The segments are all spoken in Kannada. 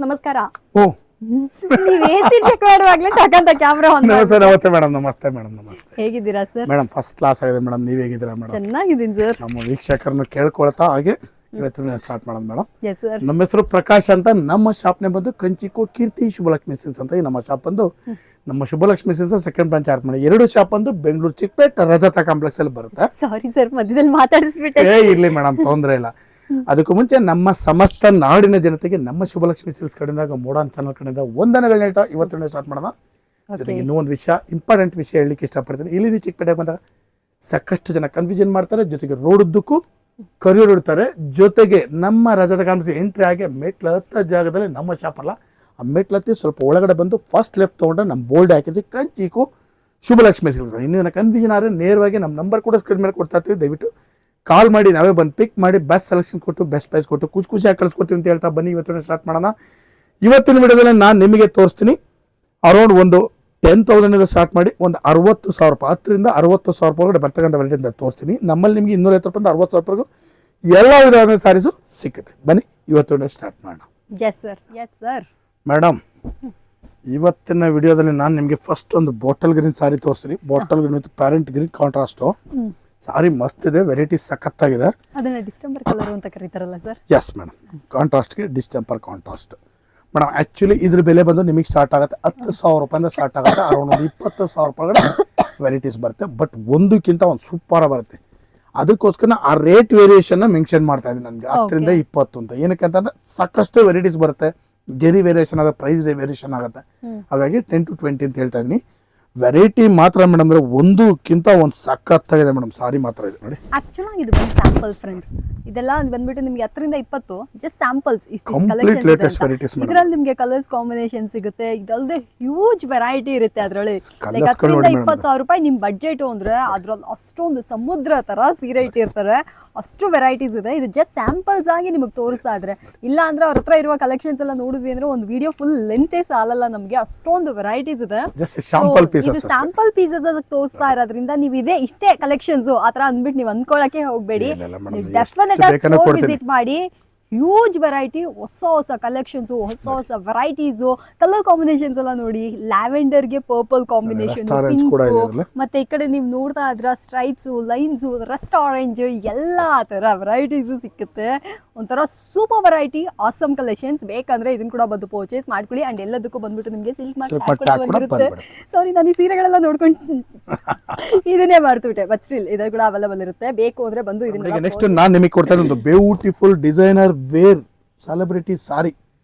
ನಮಸ್ಕಾರ. ಓ ನೀವು ಎಸಿ ಚೆಕ್ ಮಾಡುವಾಗಲೇ ಟಕಂತ ಕ್ಯಾಮೆರಾ ಆನ್ ಮಾಡಿ. ನಮಸ್ತೆ ಮೇಡಮ್. ನಮಸ್ತೆ ಮೇಡಮ್. ನಮಸ್ತೆ. ಹೇಗಿದ್ದೀರಾ ಸರ್? ಮೇಡಮ್ ಫಸ್ಟ್ ಕ್ಲಾಸ್ ಆಗಿದೆ ಮೇಡಮ್. ನೀವು ಹೇಗಿದ್ದೀರಾ ಮೇಡಮ್? ಚೆನ್ನಾಗಿದ್ದೀನಿ ಸರ್. ನಮ್ಮ ವೀಕ್ಷಕರನ್ನು ಕೇಳ್ಕೊಳ್ತಾ ಹಾಗೆ ಇವತ್ತು ಸ್ಟಾರ್ಟ್ ಮಾಡೋಣ ಮೇಡಮ್. Yes sir. ನಮ್ಮ ಹೆಸರು ಪ್ರಕಾಶ್ ಅಂತ. ನಮ್ಮ ಶಾಪ್ನೇ ಬಂದು ಕಂಚಿಕೋ ಕೀರ್ತಿ ಶುಭಲಕ್ಷ್ಮಿ ಸಿಲ್ಸ್ ಅಂತ. ಈ ನಮ್ಮ ಶಾಪ್ ಬಂದು ನಮ್ಮ ಶುಭಲಕ್ಷ್ಮಿ ಸಿಲ್ಸ್ ಸೆಕೆಂಡ್ ಬ್ರಾಂಚ್ ಆರ್ಟ್ ಮಾಡಿ. ಎರಡು ಶಾಪ್ ಬಂದು ಬೆಂಗಳೂರು ಚಿಕ್ಕಪೇಟ್ ರಜತ ಕಾಂಪ್ಲೆಕ್ಸ್ ಅಲ್ಲಿ ಬರುತ್ತೆ. ಸಾರಿ ಸರ್, ಮಧ್ಯದಲ್ಲಿ ಮಾತಾಡಿಸ್ಬಿಟ್ಟೆ. ಇರ್ಲಿ ಮೇಡಮ್, ತೊಂದರೆ ಇಲ್ಲ. ಅದಕ್ಕೂ ಮುಂಚೆ ನಮ್ಮ ಸಮಸ್ತ ನಾಡಿನ ಜನತೆಗೆ ನಮ್ಮ ಶುಭಲಕ್ಷ್ಮಿ ಸಿಲ್ಸ್ ಕಡೆಯಿಂದ ಮೋಡನ್ ಚಾನಲ್ ಕಡೆಯಿಂದ ವಂದನೆಗಳನ್ನ ಹೇಳ್ತಾ ಇವತ್ತು ಸ್ಟಾರ್ಟ್ ಮಾಡೋಣ. ಜೊತೆಗೆ ಇನ್ನೂ ಒಂದು ವಿಷಯ, ಇಂಪಾರ್ಟೆಂಟ್ ವಿಷಯ ಹೇಳಲಿಕ್ಕೆ ಇಷ್ಟಪಡ್ತೀನಿ. ಇಲ್ಲಿ ನೀವು ಚಿಕ್ಕಪೇಟೆಗೆ ಬಂದಾಗ ಸಾಕಷ್ಟು ಜನ ಕನ್ಫ್ಯೂಷನ್ ಮಾಡ್ತಾರೆ. ಜೊತೆಗೆ ರೋಡುದ್ದಕ್ಕೂ ಕರಿಯೋರು ಇಡ್ತಾರೆ. ಜೊತೆಗೆ ನಮ್ಮ ರಜತ ಕಾಂಪ್ಲೆಕ್ಸ್ ಎಂಟ್ರಿ ಆಗಿ ಮೆಟ್ಲು ಹತ್ತ ಜಾಗದಲ್ಲಿ ನಮ್ಮ ಶಾಪ್ ಅಲ್ಲ, ಆ ಮೆಟ್ಲು ಹತ್ತಿ ಸ್ವಲ್ಪ ಒಳಗಡೆ ಬಂದು ಫಸ್ಟ್ ಲೆಫ್ಟ್ ತೊಗೊಂಡ್ರೆ ನಮ್ಮ ಬೋರ್ಡ್ ಹಾಕಿರ್ತೀವಿ ಕಂಚಿಕೋ ಶುಭಲಕ್ಷ್ಮಿ ಸಿಲ್ಸ್. ಇನ್ನೂ ಕನ್ಫ್ಯೂಷನ್ ಆದರೆ ನೇರವಾಗಿ ನಮ್ಮ ನಂಬರ್ ಕೂಡ ಸ್ಕ್ರೀನ್ ಮೇಲೆ ಕೊಡ್ತಾ ಇರ್ತೀವಿ. ದಯವಿಟ್ಟು ಕಾಲ್ ಮಾಡಿ, ನಾವೇ ಬಂದು ಪಿಕ್ ಮಾಡಿ ಬೆಸ್ಟ್ ಸೆಲೆಕ್ಷನ್ ಕೊಟ್ಟು ಬೆಸ್ಟ್ ಪ್ರೈಸ್ ಕೊಟ್ಟು ಖುಷಿಯಾಗಿ ಕಳಿಸ್ಕೊಡ್ತೀವಿ ಅಂತ ಹೇಳ್ತಾ ಬನ್ನಿ ಇವತ್ತಿನ ಸ್ಟಾರ್ಟ್ ಮಾಡೋಣ. ಇವತ್ತಿನ ವಿಡಿಯೋದಲ್ಲಿ ನಾನು ನಿಮಗೆ ತೋರಿಸ್ತೀನಿ ಅರೌಂಡ್ ಒಂದು 10,000 ಸ್ಟಾರ್ಟ್ ಮಾಡಿ ಒಂದು 60,000 ರೂಪಾಯಿ, 10,000 to 60,000 ರೂಪಾಯಿ ಒಳಗಡೆ ಬರ್ತಕ್ಕಂಥ ವೆರೈಟಿ ಅಂತ ತೋರಿಸ್ತೀನಿ. ನಮ್ಮಲ್ಲಿ ನಿಮಗೆ 250 ರೂಪಾಯಿಂದ 60,000 ರೂಪಾಯಿಗೂ ಎಲ್ಲ ವಿಧವಾದ ಸ್ಯಾರೀಸು ಸಿಗುತ್ತೆ. ಬನ್ನಿ ಇವತ್ತಿನ ಸ್ಟಾರ್ಟ್ ಮಾಡೋಣ. Yes sir. Yes sir. Madam, ಇವತ್ತಿನ ವಿಡಿಯೋದಲ್ಲಿ ನಾನು ನಿಮಗೆ ಫಸ್ಟ್ ಒಂದು ಬಾಟಲ್ ಗ್ರೀನ್ ಸಾರಿ ತೋರಿಸ್ತೀನಿ. Bottle green with parrot green contrast sari ಮಸ್ತ್ ಇದೆ, ವೆರೈಟಿ ಸಖತ್ತಾಗಿದೆ. ಅದನ್ನ ಡಿಸೆಂಬರ್ ಕಲರ್ ಅಂತ ಕರೀತಾರಲ್ಲ ಸರ್? ಎಸ್ ಮೇಡಮ್, ಕಾಂಟ್ರಾಸ್ಟ್ಗೆ ಡಿಸ್ಟೆಂಪರ್ ಕಾಂಟ್ರಾಸ್ಟ್ ಮೇಡಮ್. ಆ್ಯಕ್ಚುಲಿ ಇದ್ರ ಬೆಲೆ ಬಂದು ನಿಮಗೆ ಸ್ಟಾರ್ಟ್ ಆಗುತ್ತೆ 10,000 ರೂಪಾಯಿಂದ ಸ್ಟಾರ್ಟ್ ಆಗುತ್ತೆ. ಅರೌಂಡ್ ಒಂದು 20,000 ರೂಪಾಯಿ ವೆರೈಟೀಸ್ ಬರುತ್ತೆ. ಬಟ್ ಒಂದಕ್ಕಿಂತ ಒಂದು ಸೂಪರ್ ಬರುತ್ತೆ. ಅದಕ್ಕೋಸ್ಕರ ಆ ರೇಟ್ ವೇರಿಯೇಷನ್ನ ಮೆನ್ಷನ್ ಮಾಡ್ತಾ ಇದ್ದೀನಿ. ನನಗೆ 10ರಿಂದ 20 ಅಂತ. ಏನಕ್ಕೆ ಅಂತಂದ್ರೆ ಸಾಕಷ್ಟು ವೆರೈಟೀಸ್ ಬರುತ್ತೆ. ಜೆರಿ ವೇರಿಯೇಷನ್ ಆಗುತ್ತೆ, ಪ್ರೈಸ್ ವೇರಿಯೇಷನ್ ಆಗುತ್ತೆ. ಹಾಗಾಗಿ 10 to 20 ಅಂತ ಹೇಳ್ತಾ ಇದ್ದೀನಿ. ವೆರೈಟಿ ಮಾತ್ರ ಮೇಡಮ್ ಅಂದ್ರೆ ಒಂದಕ್ಕಿಂತ ಒಂದು ಸಖತ್ತಾಗಿದೆ ಮೇಡಮ್. ಸಾರಿ ಮಾತ್ರ ಇದೆ ನೋಡಿ. ಆಕ್ಚುಲಿ ಇದು ಬಂದು ಸ್ಯಾಂಪಲ್ ಫ್ರೆಂಡ್ಸ್. ಇದೆಲ್ಲ ಬಂದ್ಬಿಟ್ಟು ನಿಮಗೆ 10ರಿಂದ 20 just samples. Complete latest varieties madam. ಇದರಲ್ಲಿ ನಿಮಗೆ ಕಲರ್ಸ್ ಕಾಂಬಿನೇಷನ್ ಸಿಗುತ್ತೆ. ಇದಲ್ಲದೆ ಹ್ಯೂಜ್ ವೆರೈಟಿ ಇರುತ್ತೆ ಅದರಲ್ಲಿ. 10ರಿಂದ 20,000 ರೂಪಾಯಿ ನಿಮ್ ಬಡ್ಜೆಟ್ ಅಂದ್ರೆ ಅದ್ರಲ್ಲಿ ಅಷ್ಟೊಂದು ಸಮುದ್ರ ತರ ಸೀರೆ ಇಟ್ಟಿರ್ತಾರೆ. ಅಷ್ಟು ವೆರೈಟೀಸ್ ಇದೆ. ಇದು ಜಸ್ಟ್ ಸ್ಯಾಂಪಲ್ಸ್ ಆಗಿ ನಿಮಗೆ ತೋರಿಸ್ತಾ ಇದ್ರೆ, ಇಲ್ಲ ಅಂದ್ರೆ ಅವ್ರ ಹತ್ರ ಇರುವ ಕಲೆಕ್ಷನ್ಸ್ ಎಲ್ಲ ನೋಡಿದ್ವಿ ಅಂದ್ರೆ ಒಂದು ವಿಡಿಯೋ ಫುಲ್ ಲೆಂತೇ ಸಾಲಲ್ಲ ನಮಗೆ. ಅಷ್ಟೊಂದು ವೆರೈಟೀಸ್ ಇದೆ. ಸ್ಯಾಂಪಲ್ ಪೀಸಸ್ ಅದಕ್ಕೆ ತೋರಿಸ್ತಾ ಇರೋದ್ರಿಂದ ನೀವು ಇಷ್ಟೇ ಕಲೆಕ್ಷನ್ಸ್ ಆತರ ಅಂದ್ಬಿಟ್ಟು ನೀವು ಅನ್ಕೊಳಕ್ಕೆ ಹೋಗ್ಬೇಡಿ. ಡೆಫಿನೆಟ್ ವಿಸಿಟ್ ಮಾಡಿ. ಹ್ಯೂಜ್ ವೆರೈಟಿ, ಹೊಸ ಹೊಸ ಕಲೆಕ್ಷನ್ಸ್, ಹೊಸ ಹೊಸ ವೆರೈಟೀಸ್, ಕಲರ್ ಕಾಂಬಿನೇಷನ್ಸ್ ಎಲ್ಲ ನೋಡಿ. ಲ್ಯಾವೆಂಡರ್ಗೆ ಪರ್ಪಲ್ ಕಾಂಬಿನೇಷನ್, ಮತ್ತೆ ಈ ಕಡೆ ನೀವು ನೋಡ್ತಾ ಇದ್ರ ಸ್ಟ್ರೈಪ್ಸ್, ಲೈನ್ಸ್, ರಸ್ಟ್ ಆರೆಂಜ್, ಎಲ್ಲಾ ತರ ವೆರೈಟೀಸ್ ಸಿಕ್ಕುತ್ತೆ. ಒಂಥರ ಸೂಪರ್ ವೆರೈಟಿ, ಆಸಮ್ ಕಲೆಕ್ಷನ್ಸ್. ಬೇಕಂದ್ರೆ ಇದನ್ನ ಕೂಡ ಬಂದು ಪರ್ಚೇಸ್ ಮಾಡ್ಕೊಳ್ಳಿ. ಅಂಡ್ ಎಲ್ಲದಕ್ಕೂ ಬಂದ್ಬಿಟ್ಟು ನಿಮಗೆ ಸಿಲ್ಕ್ ಮಾರ್ಕ್ ಬಂದಿರುತ್ತೆ. ಸಾರಿ, ನಾನು ಈ ಸೀರೆಗಳೆಲ್ಲ ನೋಡ್ಕೊಂಡು ಇದನ್ನೇ ಮಾಡ್ತುಬಿಟ್ಟೆ. ಬಟ್ ಸ್ಟಿಲ್ ಇದು ಕೂಡ ಅವೈಲೇಬಲ್ ಇರುತ್ತೆ. ಬೇಕು ಅಂದ್ರೆ ಬಂದು ಇದನ್ನ. ನೆಕ್ಸ್ಟ್ ನಾನು ನಿಮಗೆ ಕೊಡ್ತಾ ಇರೋದು ಬ್ಯೂಟಿಫುಲ್ ಡಿಸೈನರ್ ವೇರ್ ಸೆಲೆಬ್ರಿಟಿ ಸಾರಿ.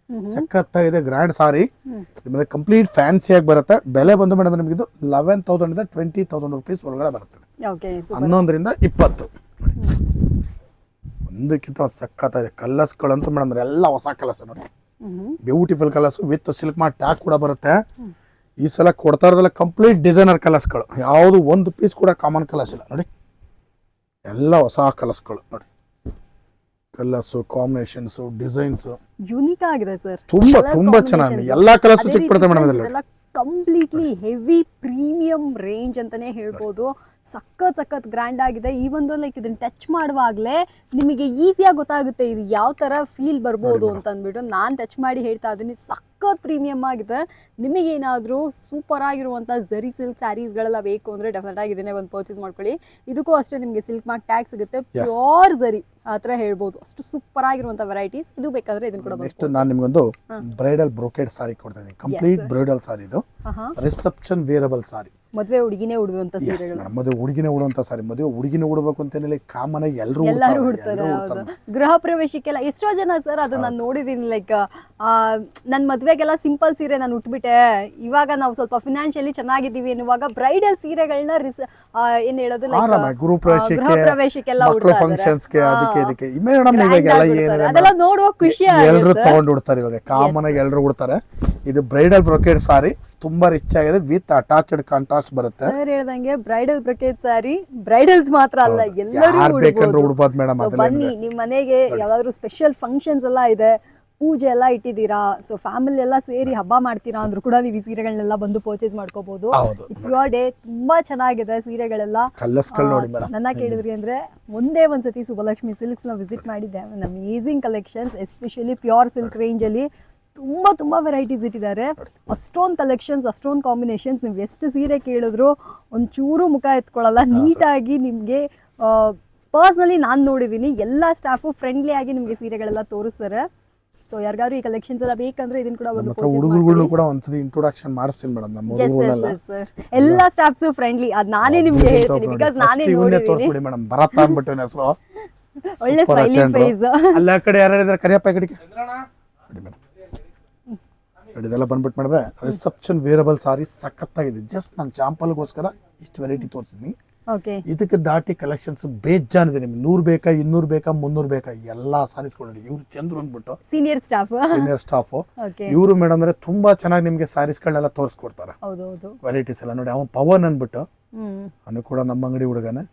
ಸಖತ್ತಾಗಿದೆ, ಗ್ರ್ಯಾಂಡ್ ಸಾರಿ. ನಿಮಗೆ ಕಂಪ್ಲೀಟ್ ಫ್ಯಾನ್ಸಿ ಆಗಿ ಬರುತ್ತೆ. ಬೆಲೆ ಬಂದು ಮೇಡಮ್ ನಿಮಗೆ ಇದು 11,000 to 20,000 ರೂಪೀಸ್ ಒಳಗಡೆ ಬರ್ತದೆ. 11ರಿಂದ 20. ಒಂದಕ್ಕಿಂತ ಸಖತ್ತಾಗಿದೆ. ಕಲರ್ಸ್ಗಳಂತೂ ಮೇಡಮ್ ಎಲ್ಲ ಹೊಸ ಕಲರ್ಸ್ ನೋಡಿ. Beautiful colours with silk mark tag ಕೂಡ ಬರುತ್ತೆ. ಈ ಸಲ ಕೊಡ್ತಾ ಇರೋದಲ್ಲ ಕಂಪ್ಲೀಟ್ ಡಿಸೈನರ್ ಕಲರ್ಸ್ಗಳು. ಯಾವುದು ಒಂದು ಪೀಸ್ ಕೂಡ ಕಾಮನ್ ಕಲರ್ಸ್ ಇಲ್ಲ ನೋಡಿ. ಎಲ್ಲ ಹೊಸ ಕಲರ್ಸ್ಗಳು ನೋಡಿ. ಕಲರ್ಸು, ಕಾಂಬಿನೇಷನ್ಸು, ಡಿಸೈನ್ಸ್ ಯೂನಿಕ್ ಆಗಿದೆ ಸರ್. ತುಂಬಾ ಚೆನ್ನಾಗಿದೆ. ಎಲ್ಲಾ ಕಲರ್ಸ್ ಸಿಕ್ಬಿಡುತ್ತೆ ಮೇಡಮ್ ಇದರಲ್ಲಿ. ಕಂಪ್ಲೀಟ್ಲಿ ಹೆವಿ ಪ್ರೀಮಿಯಂ ರೇಂಜ್ ಅಂತಾನೆ ಹೇಳ್ಬೋದು. ಸಖತ್ ಗ್ರ್ಯಾಂಡ್ ಆಗಿದೆ. ಈ ಒಂದು ಲೈಕ್ ಇದನ್ನ ಟಚ್ ಮಾಡುವಾಗಲೇ ನಿಮಗೆ ಈಸಿಯಾಗಿ ಗೊತ್ತಾಗುತ್ತೆ ಇದು ಯಾವ ತರ ಫೀಲ್ ಬರ್ಬೋದು ಅಂತ ಅಂದ್ಬಿಟ್ಟು. ನಾನು ಟಚ್ ಮಾಡಿ ಹೇಳ್ತಾ ಇದ್ದೀನಿ. ಸಖತ್ ಪ್ರೀಮಿಯಂ ಆಗಿದೆ. ನಿಮಗೇನಾದರೂ ಸೂಪರ್ ಆಗಿರುವಂಥ ಝರಿ ಸಿಲ್ಕ್ ಸ್ಯಾರೀಸ್ಗಳೆಲ್ಲ ಬೇಕು ಅಂದರೆ ಡೆಫಿನೆಟ್ ಆಗಿ ಇದನ್ನೇ ಒಂದು ಪರ್ಚೇಸ್ ಮಾಡ್ಕೊಳ್ಳಿ. ಇದಕ್ಕೂ ಅಷ್ಟೇ ನಿಮಗೆ ಸಿಲ್ಕ್ ಮಾರ್ಕ್ ಟ್ಯಾಗ್ ಸಿಗುತ್ತೆ. ಪ್ಯೂರ್ ಝರಿ ಆ ಥರ ಹೇಳ್ಬೋದು. ಅಷ್ಟು ಸೂಪರ್ ಆಗಿರುವಂಥ ವೆರೈಟೀಸ್. ಇದು ಬೇಕಾದ್ರೆ ಇದನ್ನ ಕೂಡ ನೆಕ್ಸ್ಟ್ ನಾನು ನಿಮಗೊಂದು ಬ್ರೈಡಲ್ ಬ್ರೊಕೇಡ್ ಸಾರಿ ಕೊಡ್ತಾ ಇದ್ದೀನಿ. ಕಂಪ್ಲೀಟ್ ಬ್ರೈಡಲ್ ಸಾರಿ ಇದು. ರಿಸೆಪ್ಷನ್ ವೇರಬಲ್ ಸಾರಿ. ಮದುವೆ ಹುಡುಗಿನೇ ಉಡುವಂತ ಸೀರೆಗಳು. ಮದುವೆ ಹುಡುಗಿನೇ ಉಡುವಂತ ಸಾರಿ. ಮದುವೆ ಹುಡುಗಿನೇ ಉಡಬೇಕು ಅಂತೇನಿಲ್ಲ, ಕಾಮನ್ ಆಗಿ ಎಲ್ಲರೂ ಉಡ್ತಾರೆ. ಗೃಹ ಪ್ರವೇಶಕ್ಕೆಲ್ಲ ಎಷ್ಟೋ ಜನ ಸರ್ ಅದು ನಾನು ನೋಡಿದೀನಿ. ಲೈಕ್ ನನ್ನ ಮದುವೆಗೆಲ್ಲ ಸಿಂಪಲ್ ಸೀರೆ ನಾನು ಉಟ್ಬಿಟ್ಟೆ, ಇವಾಗ ನಾವು ಸ್ವಲ್ಪ ಫಿನಾನ್ಷಿಯಲಿ ಚೆನ್ನಾಗಿದ್ದೀವಿ ಎನ್ನುವಾಗ ಬ್ರೈಡಲ್ ಸೀರೆಗಳನ್ನ ಏನ್ ಹೇಳೋದು ಗೃಹ ಪ್ರವೇಶಕ್ಕೆಲ್ಲ ಅದೆಲ್ಲ ನೋಡುವ ಖುಷಿ. ಎಲ್ಲರೂ ತಗೊಂಡು ಉಡ್ತಾರೆ ಇವಾಗ. ಕಾಮನ್ ಆಗಿ ಎಲ್ಲರೂ ಉಡ್ತಾರೆ. ಇದು ಬ್ರೈಡಲ್ ಬ್ರೊಕೇಡ್ ಸಾರಿ. ತುಂಬಾ ರಿಚ್ ಆಗಿದೆ. ವಿತ್ ಅಟ್ಯಾಚ್ಡ್ ಕಾಂಟ್ರಾಸ್ಟ್ ಬರುತ್ತೆ. ಸರ್ ಹೇಳ್ದಂಗೆ ಬ್ರೈಡಲ್ ಬ್ರೊಕೇಡ್ ಸಾರಿ ಬ್ರೈಡಲ್ಸ್ ಮಾತ್ರ ಅಲ್ಲ, ಎಲ್ಲರೂ ಉಡ್ಬೋದು ಮೇಡಮ್. ಬನ್ನಿ, ನಿಮ್ ಮನೆಗೆ ಯಾವ್ದಾದ್ರು ಸ್ಪೆಷಲ್ ಫಂಕ್ಷನ್ಸ್ ಎಲ್ಲ ಇದೆ, ಪೂಜೆ ಎಲ್ಲ ಇಟ್ಟಿದ್ದೀರಾ, ಸೊ ಫ್ಯಾಮಿಲಿ ಎಲ್ಲ ಸೇರಿ ಹಬ್ಬ ಮಾಡ್ತೀರಾ ಅಂದ್ರೂ ಕೂಡ ನೀವು ಈ ಸೀರೆಗಳನ್ನೆಲ್ಲ ಬಂದು ಪರ್ಚೇಸ್ ಮಾಡ್ಕೋಬಹುದು. It's your day. ತುಂಬಾ ಚೆನ್ನಾಗಿದೆ ಸೀರೆಗಳೆಲ್ಲ. ನನ್ನ ಕೇಳಿದ್ರಿ ಅಂದ್ರೆ ಒಂದೇ ಒಂದ್ಸತಿ ಸುಬ್ಬಲಕ್ಷ್ಮಿ ಸಿಲ್ಕ್ಸ್ ನ ವಿಸಿಟ್ ಮಾಡಿದ್ದೆ. Amazing collections, especially pure silk range ಅಲ್ಲಿ ತುಂಬಾ ವೆರೈಟೀಸ್ ಇಟ್ಟಿದ್ದಾರೆ. ಅಷ್ಟೊಂದು ಕಲೆಕ್ಷನ್ಸ್, ಅಷ್ಟೊಂದು ಕಾಂಬಿನೇಷನ್ಸ್. ನೀವು ಎಷ್ಟು ಸೀರೆ ಕೇಳಿದ್ರು ಒಂಚೂರು ಮುಖ ಎತ್ಕೊಳ್ಳಲ್ಲ. ನೀಟಾಗಿ ನಿಮಗೆ ಪರ್ಸ್ನಲಿ ನಾನು ನೋಡಿದ್ದೀನಿ, ಎಲ್ಲ ಸ್ಟಾಫು ಫ್ರೆಂಡ್ಲಿ ಆಗಿ ನಿಮಗೆ ಸೀರೆಗಳೆಲ್ಲ ತೋರಿಸ್ತಾರೆ. ಸೊ ಯಾರಿಗಾದ್ರು ಈ ಕಲೆಕ್ಷನ್ಸ್ ಎಲ್ಲ ಬೇಕಂದ್ರೆ ಇದನ್ನ ಕೂಡ ಒಂದು ಹುಡುಗರುಗಳು ಕೂಡ ಒಂದ್ಸತಿ ಇಂಟ್ರೊಡಕ್ಷನ್ ಮಾಡಿಸ್ತೀನಿ ಮೇಡಮ್. ನಮ್ಮ ಹುಡುಗರುಗಳೆಲ್ಲ ಎಲ್ಲ ಸ್ಟಾಫ್ಸ್ ಫ್ರೆಂಡ್ಲಿ. ಅದ್ ನಾನೇ ನಿಮ್ಗೆ ಹೇಳ್ತೀನಿ, ಬಿಕಾಸ್ ನಾನೇ ನೋಡಿದ್ದೀನಿ. ತೋರಿಸ್ಬಿಡಿ ಮೇಡಮ್, ಭರತ ಅಂದ್ಬಿಟ್ಟು ಹೆಸರು, ಒಳ್ಳೆ ಸ್ಮೈಲಿಂಗ್ ಫೇಸ್. ಅಲ್ಲ ಕಡೆ ಯಾರಿದ್ದಾರೆ ಕರಿಯಪ್ಪ ಕಡೆಗೆ ನೋಡಿ ಮೇಡಮ್. ನೋಡಿ ಇದೆಲ್ಲ ಬಂದ್ಬಿಟ್ಟು ಮಾಡಿದ್ರೆ ರಿಸೆಪ್ಷನ್ ವೇರಬಲ್ ಸಾರಿ ಸಖತ್ತಾಗಿದೆ. ಜಸ್ಟ್ ನಾನು ಚಾಂಪಲ್ಗೋಸ್ಕರ ಇಷ್ಟು ವೆರೈಟಿ ತೋರಿಸಿದ್ನಿ. ಓಕೆ, ಇದಕ್ಕೆ ದಾಟಿ ಕಲೆಕ್ಷನ್ಸ್ ಬೇಜಾನಿದೆ. ನಿಮ್ಗೆ 100 ಬೇಕಾ, 200 ಬೇಕಾ, 300 ಬೇಕಾ, ಎಲ್ಲಾ ಸಾರೀಸ್ ಕೊಡಿ. ಇವ್ರು ಚಂದ್ರು ಅಂದ್ಬಿಟ್ಟು ಸೀನಿಯರ್ ಸ್ಟಾಫ್ ಇವರು ಮೇಡಮ್ ಅಂದ್ರೆ ತುಂಬಾ ಚೆನ್ನಾಗಿ ನಿಮ್ಗೆ ಸಾರೀಸ್ಗಳನ್ನೆಲ್ಲ ತೋರಿಸ್ಕೊಡ್ತಾರೆ. ವೆರೈಟೀಸ್ ಎಲ್ಲ ನೋಡಿ. ಅವನ್ ಪವನ್ ಅಂದ್ಬಿಟ್ಟು ಅವನು ಕೂಡ ನಮ್ಮ ಅಂಗಡಿ ಹುಡುಗನೇ.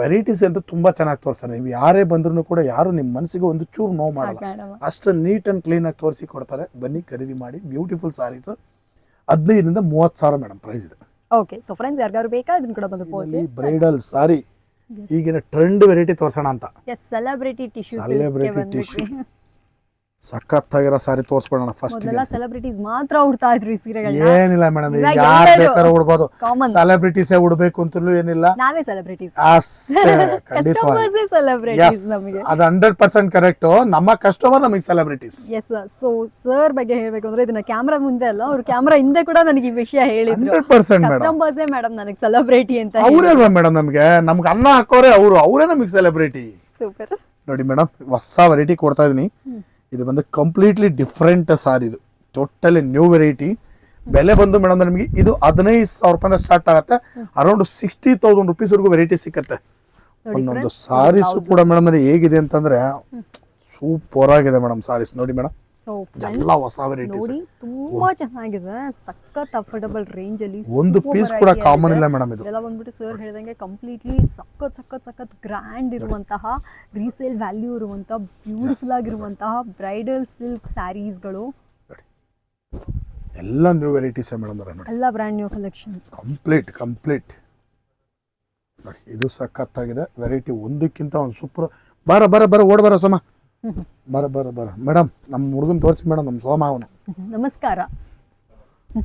ವೆರೈಟೀಸ್ ಅಂತ ತುಂಬಾ ಚೆನ್ನಾಗಿ ತೋರಿಸ್ತಾರೆ. ನೀವು ಯಾರೇ ಬಂದ್ರು ಕೂಡ ಯಾರು ನಿಮ್ಮ ಮನಸ್ಸಿಗೆ ಒಂದು ಚೂರು ನೋವು ಮಾಡಲ್ಲ. ಅಷ್ಟು ನೀಟ್ ಅಂಡ್ ಕ್ಲೀನ್ ಆಗಿ ತೋರಿಸಿ ಕೊಡ್ತಾರೆ. ಬನ್ನಿ ಖರೀದಿ ಮಾಡಿ. Beautiful saris 15,000 to 30,000 madam price ಇದೆ. ಓಕೆ, ಸೊ ಫ್ರೆಂಡ್ಸ್ ಯಾರಿಗಾರು ಬೇಕಾ ಇದನ್ನ ಕೂಡ ಬಂದು ಪರ್ಚೇಸ್. ಬ್ರೈಡಲ್ ಸಾರಿ ಈಗಿನ ಟ್ರೆಂಡ್ ವೆರೈಟಿ ತೋರ್ಸೋಣ ಅಂತ. ಸೆಲೆಬ್ರಿಟಿ ಟಿಶ್ಯೂ ಸಖತ್ತಾಗಿರೋ ಸಾರಿ ತೋರಿಸ್ಬಿಡೋಣ ಫಸ್ಟ್. ಸೆಲೆಬ್ರಿಟೀಸ್ ಮಾತ್ರ ಉಡ್ತಾ ಇದ್ರು ಈ ಸೀರೆಗಳನ್ನ. ಏನಿಲ್ಲ ಮೇಡಮ್, ಯಾರು ಬೇಕಾದ್ರೂ ಉಡ್ಬೋದು. ಸೆಲೆಬ್ರಿಟೀಸೇ ಉಡ್ಬೇಕು ಅಂತಲೂ ಏನಿಲ್ಲ. ನಾವೇ ಸೆಲೆಬ್ರಿಟೀಸ್ ಅಷ್ಟೇ, ಖಂಡಿತವಾಗಿ ಅದು 100% ಕರೆಕ್ಟ್. ನಮ್ಮ ಕಸ್ಟಮರ್ ನಮಗೆ ಸೆಲೆಬ್ರಿಟೀಸ್. ಎಸ್, ಸೊ ಸರ್ ಬಗ್ಗೆ ಹೇಳ್ಬೇಕು ಅಂದ್ರೆ ಇದನ್ನ ಕ್ಯಾಮ್ರಾ ಮುಂದೆ ಅಲ್ಲ, ಅವ್ರು ಕ್ಯಾಮ್ರಾ ಹಿಂದೆ ಕೂಡ ನನಗೆ ಈ ವಿಷಯ ಹೇಳಿದ್ರು. 100% ಕಸ್ಟಮರ್ಸೇ ಮೇಡಮ್ ನನಗೆ ಸೆಲೆಬ್ರಿಟಿ ಅಂತ. ಅವರೇ ಅಲ್ವಾ ಮೇಡಮ್ ನಮ್ಗೆ ಅನ್ನ ಹಾಕೋರೆ ಅವರೇ ನಮಗೆ ಸೆಲೆಬ್ರಿಟಿ. ಸೂಪರ್. ನೋಡಿ ಮೇಡಮ್, ಹೊಸ ವೆರೈಟಿ ಕೊಡ್ತಾ ಇದೀನಿ. ಇದು ಬಂದು ಕಂಪ್ಲೀಟ್ಲಿ ಡಿಫ್ರೆಂಟ್ ಸಾರಿ. ಇದು ಟೋಟಲಿ ನ್ಯೂ ವೆರೈಟಿ. ಬೆಲೆ ಬಂದು ಮೇಡಮ್ ನಿಮಗೆ ಇದು 15,000 ರೂಪಾಯಿಂದ ಸ್ಟಾರ್ಟ್ ಆಗುತ್ತೆ. ಅರೌಂಡ್ 60,000 ರುಪೀಸ್ವರೆಗೂ ವೆರೈಟಿ ಸಿಕ್ಕತ್ತೆ. ಒಂದೊಂದು ಸಾರೀಸು ಕೂಡ ಮೇಡಮ್ ಹೇಗಿದೆ ಅಂತಂದ್ರೆ ಸೂಪರ್ ಆಗಿದೆ ಮೇಡಮ್ ಸಾರೀಸ್. ನೋಡಿ ಮೇಡಮ್, ಎಲ್ಲ ಹೊಸ ವೆರೈಟಿ, ತುಂಬಾ ಚೆನ್ನಾಗಿದೆ. ಸಖತ್ ಅಫೋರ್ಡಬಲ್ ರೇಂಜ್ ಅಲ್ಲಿ ಒಂದು ಪೀಸ್ ಕೂಡ ಕಾಮನ್ ಇಲ್ಲ ಮೇಡಮ್. ಇದು ಎಲ್ಲ ಬಂದ್ಬಿಟ್ಟು ಸರ್ ಹೇಳಿದಂಗೆ ಕಂಪ್ಲೀಟ್ಲಿ ಸಖತ್ ಗ್ರ್ಯಾಂಡ್ ಇರುವಂತಹ, ರೀಸೇಲ್ ವ್ಯಾಲ್ಯೂ ಇರುವಂತಹ, ಬ್ಯೂಟಿಫುಲ್ ಆಗಿರುವಂತಹ ಬ್ರೈಡಲ್ ಸಿಲ್ಕ್ ಸ್ಯಾರೀಸ್ಗಳು. ಎಲ್ಲ ನ್ಯೂ ವೆರೈಟೀಸ್ ಮೇಡಮ್. ಎಲ್ಲ ಬ್ರ್ಯಾಂಡ್ ನ್ಯೂ ಕಲೆಕ್ಷನ್ಸ್. ಕಂಪ್ಲೀಟ್ ನೋಡಿ, ಇದು ಸಖತ್ತಾಗಿದೆ ವೆರೈಟಿ. ಒಂದಕ್ಕಿಂತ ಒಂದು ಸೂಪರ್. ಬರ ಓಡ್ ಸೋಮ, ಬರ ಮೇಡಮ್. ನಮ್ಮ ಹುಡುಗನ್ ತೋರಿಸಿ ಮೇಡಮ್, ನಮ್ಮ ಸೋಮ ಅವನು. ನಮಸ್ಕಾರ.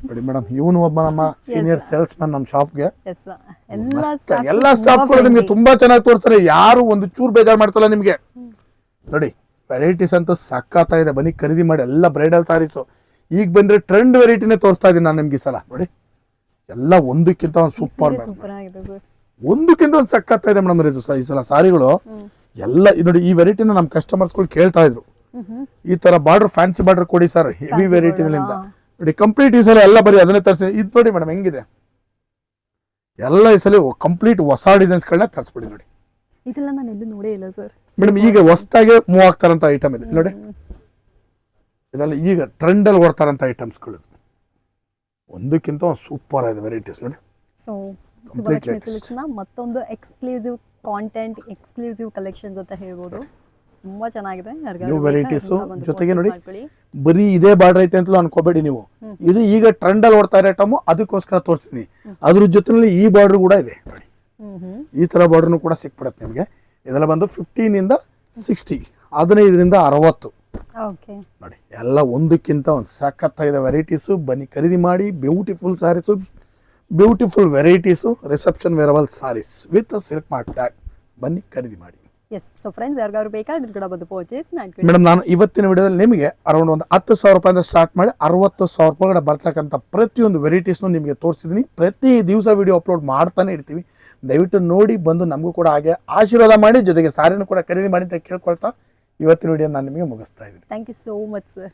ನೋಡಿ ಮೇಡಮ್, ಇವನು ಒಬ್ಬ ನಮ್ಮ ಸೀನಿಯರ್ ಸೇಲ್ಸ್ ಮ್ಯಾನ್ ನಮ್ಮ ಶಾಪ್ಗೆ. ಎಲ್ಲ ಸ್ಟಾಫ್ಗಳು ನಿಮ್ಗೆ ತುಂಬಾ ಚೆನ್ನಾಗಿ ತೋರಿಸ್ತಾರೆ. ಯಾರು ಒಂದು ಚೂರು ಬೇಜಾರು ಮಾಡ್ತಲ್ಲ ನಿಮ್ಗೆ. ನೋಡಿ ವೆರೈಟೀಸ್ ಅಂತೂ ಸಖತ್ತಾಗಿದೆ. ಬನ್ನಿ ಖರೀದಿ ಮಾಡಿ. ಎಲ್ಲ ಬ್ರೈಡಲ್ ಸಾರೀಸು. ಈಗ ಬಂದ್ರೆ ಟ್ರೆಂಡ್ ವೆರೈಟಿನೇ ತೋರಿಸ್ತಾ ಇದೀನಿ ನಾನು ನಿಮ್ಗೆ ಈ ಸಲ. ನೋಡಿ ಎಲ್ಲ ಒಂದಕ್ಕಿಂತ ಒಂದು ಸೂಪರ್ ಮೇಡಮ್, ಒಂದಕ್ಕಿಂತ ಒಂದು ಸಖತ್ತಾಗಿದೆ ಮೇಡಮ್. ಈ ಸಲ ಸಾರಿಗಳು ಎಲ್ಲ ನೋಡಿ. ಈ ವೆರೈಟಿನ ನಮ್ಮ ಕಸ್ಟಮರ್ಸ್ಗಳು ಕೇಳ್ತಾ ಇದ್ರು, ಈ ತರ ಬಾರ್ಡರ್, ಫ್ಯಾನ್ಸಿ ಬಾರ್ಡರ್ ಕೊಡಿ ಸರ್, ಹೆವಿ ವೆರೈಟಿ ಅಂತ. ನೋಡಿ ಕಂಪ್ಲೀಟ್ ಈ ಸಲ ಎಲ್ಲ ಬರೀ ಅದನ್ನೇ ತರಿಸಿ. ಇದು ನೋಡಿ ಮೇಡಮ್ ಹೆಂಗಿದೆ. ಎಲ್ಲ ಈ ಸಲ ಕಂಪ್ಲೀಟ್ ಹೊಸ ಡಿಸೈನ್ಸ್ಗಳನ್ನ ತರಿಸ್ಬಿಡಿ. ನೋಡಿ ಇದೆಲ್ಲ ನಾನು ಎಲ್ಲೂ ನೋಡೇ ಇಲ್ಲ ಸರ್ ಮೇಡಮ್. ಈಗ ಹೊಸದಾಗೆ ಮೂವ್ ಆಗ್ತಾರಂತ ಐಟಮ್ ಇದೆ ನೋಡಿ. ಇದೆಲ್ಲ ಈಗ ಟ್ರೆಂಡ್ ಅಲ್ಲಿ ಓಡ್ತಾರಂತ ಐಟಮ್ಸ್ಗಳು. ಒಂದಕ್ಕಿಂತ ಸೂಪರ್ ಆಗಿದೆ ವೆರೈಟೀಸ್ ನೋಡಿ. ಸೊ ಸುಬ್ಬಲಕ್ಷ್ಮಿ ಸಿಲ್ಕ್ಸ್ ನ ಮತ್ತೊಂದು ಎಕ್ಸ್ಕ್ಲೂಸಿವ್ ಕಾಂಟೆಂಟ್, ಎಕ್ಸ್ಕ್ಲೂಸಿವ್ ಕಲೆಕ್ಷನ್ಸ್ ಅಂತ ಹೇಳ್ಬೋದು. ತುಂಬಾ ಚೆನ್ನಾಗಿದೆ. ನ್ಯೂ ವೆರೈಟೀಸ್ ಜೊತೆಗೆ ನೋಡಿ, ಬರೀ ಇದೇ ಬಾರ್ಡರ್ ಐತೆ ಅಂತಲೂ ಅನ್ಕೋಬೇಡಿ ನೀವು. ಇದು ಈಗ ಟ್ರೆಂಡ್ ಅಲ್ಲಿ ಓಡ್ತಾ ಇರೋ ಐಟಮ್, ಅದಕ್ಕೋಸ್ಕರ ತೋರಿಸ್ತೀನಿ. ಅದ್ರ ಜೊತೆನಲ್ಲಿ ಈ ಬಾರ್ಡರ್ ಕೂಡ ಇದೆ ನೋಡಿ. ಈ ತರ ಬಾರ್ಡರ್ನು ಕೂಡ ಸಿಕ್ಬಿಡತ್ತೆ ನಿಮಗೆ. ಇದೆಲ್ಲ ಬಂದು 15 ಇಂದ 60, 15 ರಿಂದ 60 ನೋಡಿ. ಎಲ್ಲ ಒಂದಕ್ಕಿಂತ ಒಂದು ಸಖತ್ತಾಗಿದೆ ವೆರೈಟೀಸು. ಬನ್ನಿ ಖರೀದಿ ಮಾಡಿ. Beautiful saris, beautiful varieties, reception wearable saris with silk mark tag. ಬನ್ನಿ ಖರೀದಿ ಮಾಡಿ. ಸೊ ಫ್ರೆಂಡ್ಸ್ ಯಾರಿಗಾದ್ರು ಬೇಕಾದ್ರೆ ಕೂಡ ಬಂದು ಪರ್ಚೇಸ್ ಮಾಡಿ. ಮೇಡಮ್, ನಾನು ಇವತ್ತಿನ ವಿಡಿಯೋದಲ್ಲಿ ನಿಮಗೆ ಅರೌಂಡ್ ಒಂದು 10,000 ರೂಪಾಯಿಂದ ಸ್ಟಾರ್ಟ್ ಮಾಡಿ 60,000 ರೂಪಾಯಿ ಬರ್ತಕ್ಕಂಥ ಪ್ರತಿಯೊಂದು ವೆರೈಟೀಸ್ನು ನಿಮಗೆ ತೋರಿಸಿದ್ದೀನಿ. ಪ್ರತಿ ದಿವಸ ವಿಡಿಯೋ ಅಪ್ಲೋಡ್ ಮಾಡ್ತಾನೆ ಇರ್ತೀವಿ. ದಯವಿಟ್ಟು ನೋಡಿ ಬಂದು ನಮಗೂ ಕೂಡ ಹಾಗೆ ಆಶೀರ್ವಾದ ಮಾಡಿ, ಜೊತೆಗೆ ಸಾರಿನೂ ಕೂಡ ಖರೀದಿ ಮಾಡಿ ಅಂತ ಕೇಳ್ಕೊಳ್ತಾ ಇವತ್ತಿನ ವಿಡಿಯೋ ನಾನು ನಿಮಗೆ ಮುಗಿಸ್ತಾ ಇದ್ದೀನಿ. Thank you so much sir.